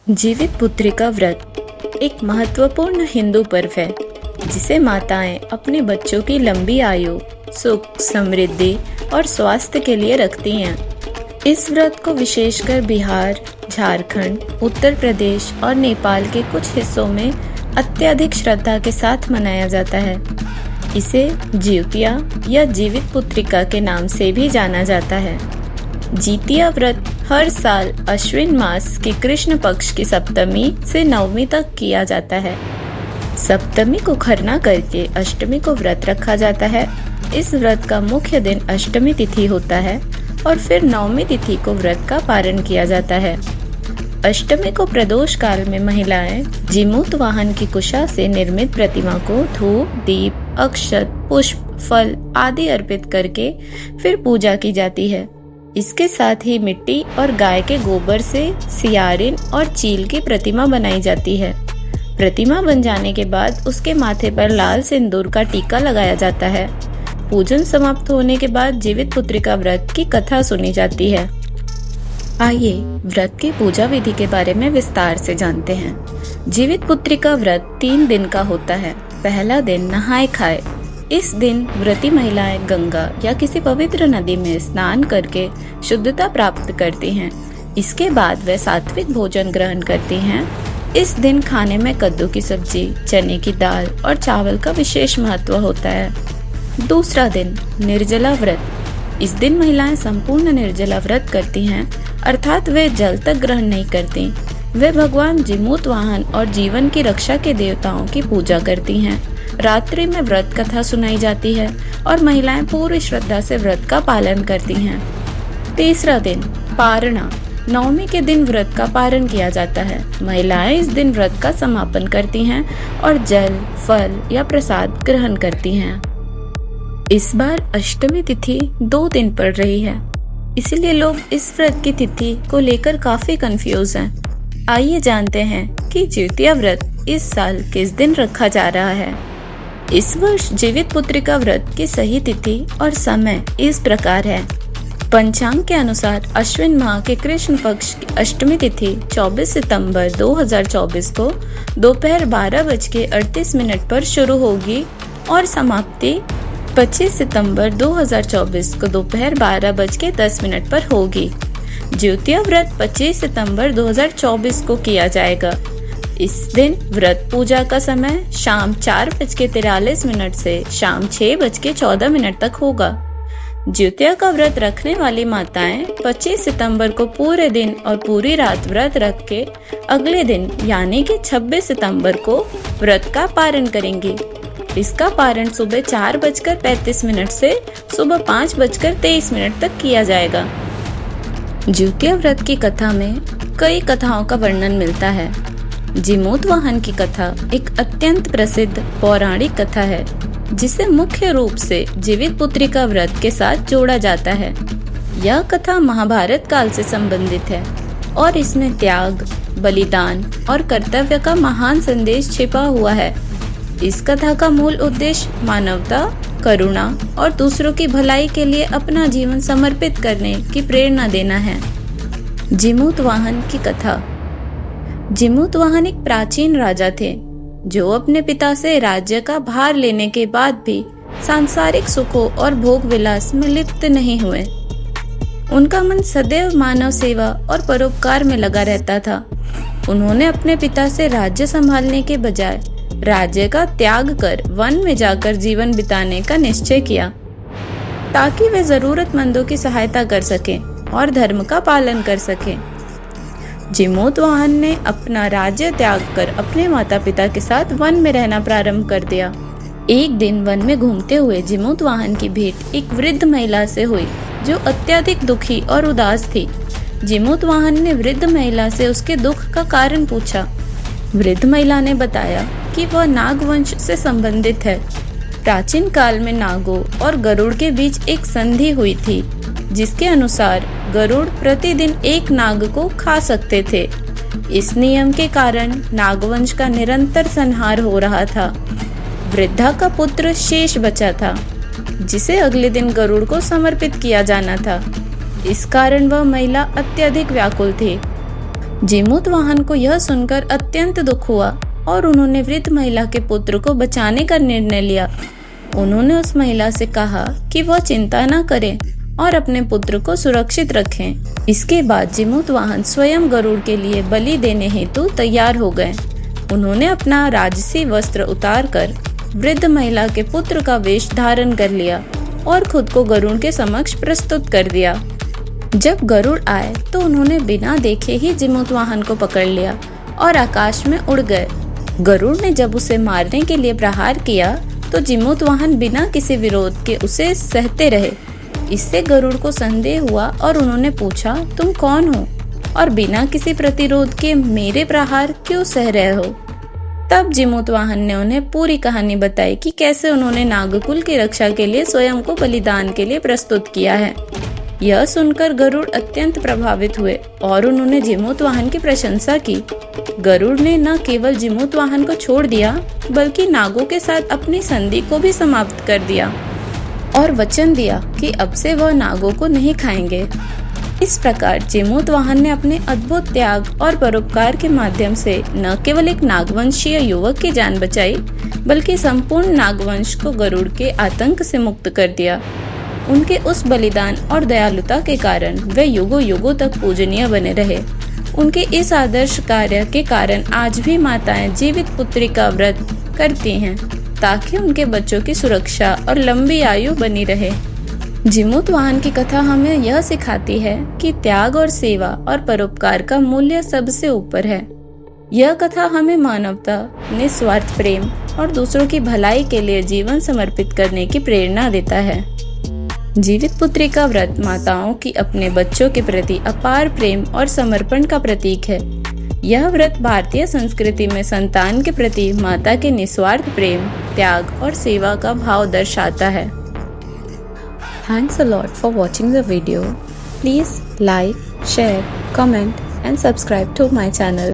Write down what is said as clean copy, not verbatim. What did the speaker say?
जीवितपुत्रिका व्रत एक महत्वपूर्ण हिंदू पर्व है जिसे माताएं अपने बच्चों की लंबी आयु, सुख, समृद्धि और स्वास्थ्य के लिए रखती हैं। इस व्रत को विशेषकर बिहार, झारखंड, उत्तर प्रदेश और नेपाल के कुछ हिस्सों में अत्यधिक श्रद्धा के साथ मनाया जाता है। इसे जिउतिया या जीवितपुत्रिका के नाम से भी जाना जाता है। जितिया व्रत हर साल अश्विन मास के कृष्ण पक्ष की सप्तमी से नवमी तक किया जाता है। सप्तमी को खरना करके अष्टमी को व्रत रखा जाता है। इस व्रत का मुख्य दिन अष्टमी तिथि होता है और फिर नवमी तिथि को व्रत का पारण किया जाता है। अष्टमी को प्रदोष काल में महिलाएं जीमूत वाहन की कुशा से निर्मित प्रतिमा को धूप, दीप, अक्षत, पुष्प, फल आदि अर्पित करके फिर पूजा की जाती है। इसके साथ ही मिट्टी और गाय के गोबर से सियारिन और चील की प्रतिमा बनाई जाती है। प्रतिमा बन जाने के बाद उसके माथे पर लाल सिंदूर का टीका लगाया जाता है। पूजन समाप्त होने के बाद जीवितपुत्रिका व्रत की कथा सुनी जाती है। आइए व्रत की पूजा विधि के बारे में विस्तार से जानते हैं। जीवितपुत्रिका व्रत 3 दिन का होता है। पहला दिन नहाए खाए। इस दिन व्रती महिलाएं गंगा या किसी पवित्र नदी में स्नान करके शुद्धता प्राप्त करती हैं। इसके बाद वे सात्विक भोजन ग्रहण करती हैं। इस दिन खाने में कद्दू की सब्जी, चने की दाल और चावल का विशेष महत्व होता है। दूसरा दिन निर्जला व्रत। इस दिन महिलाएं संपूर्ण निर्जला व्रत करती हैं, अर्थात वे जल तक ग्रहण नहीं करती। वे भगवान जीमूत वाहन और जीवन की रक्षा के देवताओं की पूजा करती हैं। रात्रि में व्रत कथा सुनाई जाती है और महिलाएं पूरी श्रद्धा से व्रत का पालन करती हैं। तीसरा दिन पारणा। नवमी के दिन व्रत का पारण किया जाता है। महिलाएं इस दिन व्रत का समापन करती हैं और जल, फल या प्रसाद ग्रहण करती हैं। इस बार अष्टमी तिथि 2 दिन पड़ रही है, इसीलिए लोग इस व्रत की तिथि को लेकर काफी कंफ्यूज हैं। आइए जानते हैं कि जिउतिया व्रत इस साल किस दिन रखा जा रहा है। इस वर्ष जीवितपुत्रिका व्रत की सही तिथि और समय इस प्रकार है। पंचांग के अनुसार अश्विन माह के कृष्ण पक्ष की अष्टमी तिथि 24 सितंबर 2024 को दोपहर 12:38 पर शुरू होगी और समाप्ति 25 सितंबर 2024 को दोपहर 12:10 पर होगी। जिउतिया व्रत 25 सितंबर 2024 को किया जाएगा। इस दिन व्रत पूजा का समय शाम 4:43 से शाम 6:14 तक होगा। जिउतिया का व्रत रखने वाली माताएं 25 सितंबर को पूरे दिन और पूरी रात व्रत रख के अगले दिन यानी कि 26 सितंबर को व्रत का पारण करेंगी। इसका पारण सुबह 4:35 से सुबह 5:23 तक किया जाएगा। जिउतिया व्रत की कथा में कई कथाओं का वर्णन मिलता है। जीमूत वाहन की कथा एक अत्यंत प्रसिद्ध पौराणिक कथा है जिसे मुख्य रूप से जीवितपुत्रिका व्रत के साथ जोड़ा जाता है। यह कथा महाभारत काल से संबंधित है और इसमें त्याग, बलिदान और कर्तव्य का महान संदेश छिपा हुआ है। इस कथा का मूल उद्देश्य मानवता, करुणा और दूसरों की भलाई के लिए अपना जीवन समर्पित करने की प्रेरणा देना है। जीमूत वाहन की कथा। जीमूत वाहन एक प्राचीन राजा थे जो अपने पिता से राज्य का भार लेने के बाद भी सांसारिक सुखों और भोग विलास में लिप्त नहीं हुए। उनका मन सदैव मानव सेवा और परोपकार में लगा रहता था। उन्होंने अपने पिता से राज्य संभालने के बजाय राज्य का त्याग कर वन में जाकर जीवन बिताने का निश्चय किया ताकि वे जरूरतमंदों की सहायता कर सकें और धर्म का पालन कर सकें। जीमूत वाहन ने अपना राज्य त्याग कर अपने माता पिता के साथ वन में रहना प्रारंभ कर दिया। एक दिन वन में घूमते हुए जीमूत वाहन की भेंट एक वृद्ध महिला से हुई जो अत्यधिक दुखी और उदास थी। जीमूत वाहन ने वृद्ध महिला से उसके दुख का कारण पूछा। वृद्ध महिला ने बताया कि वह नागवंश से संबंधित है। प्राचीन काल में नागों और गरुड़ के बीच एक संधि हुई थी जिसके अनुसार गरुड़ प्रतिदिन एक नाग को खा सकते थे। इस नियम के कारण नागवंश का निरंतर संहार हो रहा था। वृद्धा का पुत्र शेष बचा था जिसे अगले दिन गरुड़ को समर्पित किया जाना था। इस कारण वह महिला अत्यधिक व्याकुल थी। जीमूतवाहन को यह सुनकर अत्यंत दुख हुआ और उन्होंने वृद्ध महिला के पुत्र को बचाने का निर्णय लिया। उन्होंने उस महिला से कहा कि वह चिंता न करे और अपने पुत्र को सुरक्षित रखें। इसके बाद जीमूतवाहन स्वयं गरुड़ के लिए बलि देने हेतु तैयार हो गए। उन्होंने अपना राजसी वस्त्र उतारकर वृद्ध महिला के पुत्र का वेश धारण कर लिया और खुद को गरुड़ के समक्ष प्रस्तुत कर दिया। जब गरुड़ आए तो उन्होंने बिना देखे ही जीमूतवाहन को पकड़ लिया और आकाश में उड़ गए। गरुड़ ने जब उसे मारने के लिए प्रहार किया तो जीमूतवाहन बिना किसी विरोध के उसे सहते रहे। इससे गरुड़ को संदेह हुआ और उन्होंने पूछा, तुम कौन हो और बिना किसी प्रतिरोध के मेरे प्रहार क्यों सह रहे हो? तब जीमूतवाहन ने उन्हें पूरी कहानी बताई कि कैसे उन्होंने नागकुल की रक्षा के लिए स्वयं को बलिदान के लिए प्रस्तुत किया है। यह सुनकर गरुड़ अत्यंत प्रभावित हुए और उन्होंने जीमूतवाहन की प्रशंसा की। गरुड़ ने न केवल जीमूतवाहन को छोड़ दिया बल्कि नागों के साथ अपनी संधि को भी समाप्त कर दिया और वचन दिया कि अब से वह नागों को नहीं खाएंगे। इस प्रकार जीमूतवाहन ने अपने अद्भुत त्याग और परोपकार के माध्यम से न केवल एक नागवंशीय युवक की जान बचाई बल्कि संपूर्ण नागवंश को गरुड़ के आतंक से मुक्त कर दिया। उनके उस बलिदान और दयालुता के कारण वे युगों युगों तक पूजनीय बने रहे। उनके इस आदर्श कार्य के कारण आज भी माताएं जीवित पुत्री का व्रत करती हैं ताकि उनके बच्चों की सुरक्षा और लंबी आयु बनी रहे। जीमूतवाहन की कथा हमें यह सिखाती है कि त्याग और सेवा और परोपकार का मूल्य सबसे ऊपर है। यह कथा हमें मानवता, निस्वार्थ प्रेम और दूसरों की भलाई के लिए जीवन समर्पित करने की प्रेरणा देता है। जीवित पुत्री का व्रत माताओं की अपने बच्चों के प्रति अपार प्रेम और समर्पण का प्रतीक है। यह व्रत भारतीय संस्कृति में संतान के प्रति माता के निस्वार्थ प्रेम, त्याग और सेवा का भाव दर्शाता है। Thanks a lot for watching the video. Please like, share, comment and subscribe to my channel.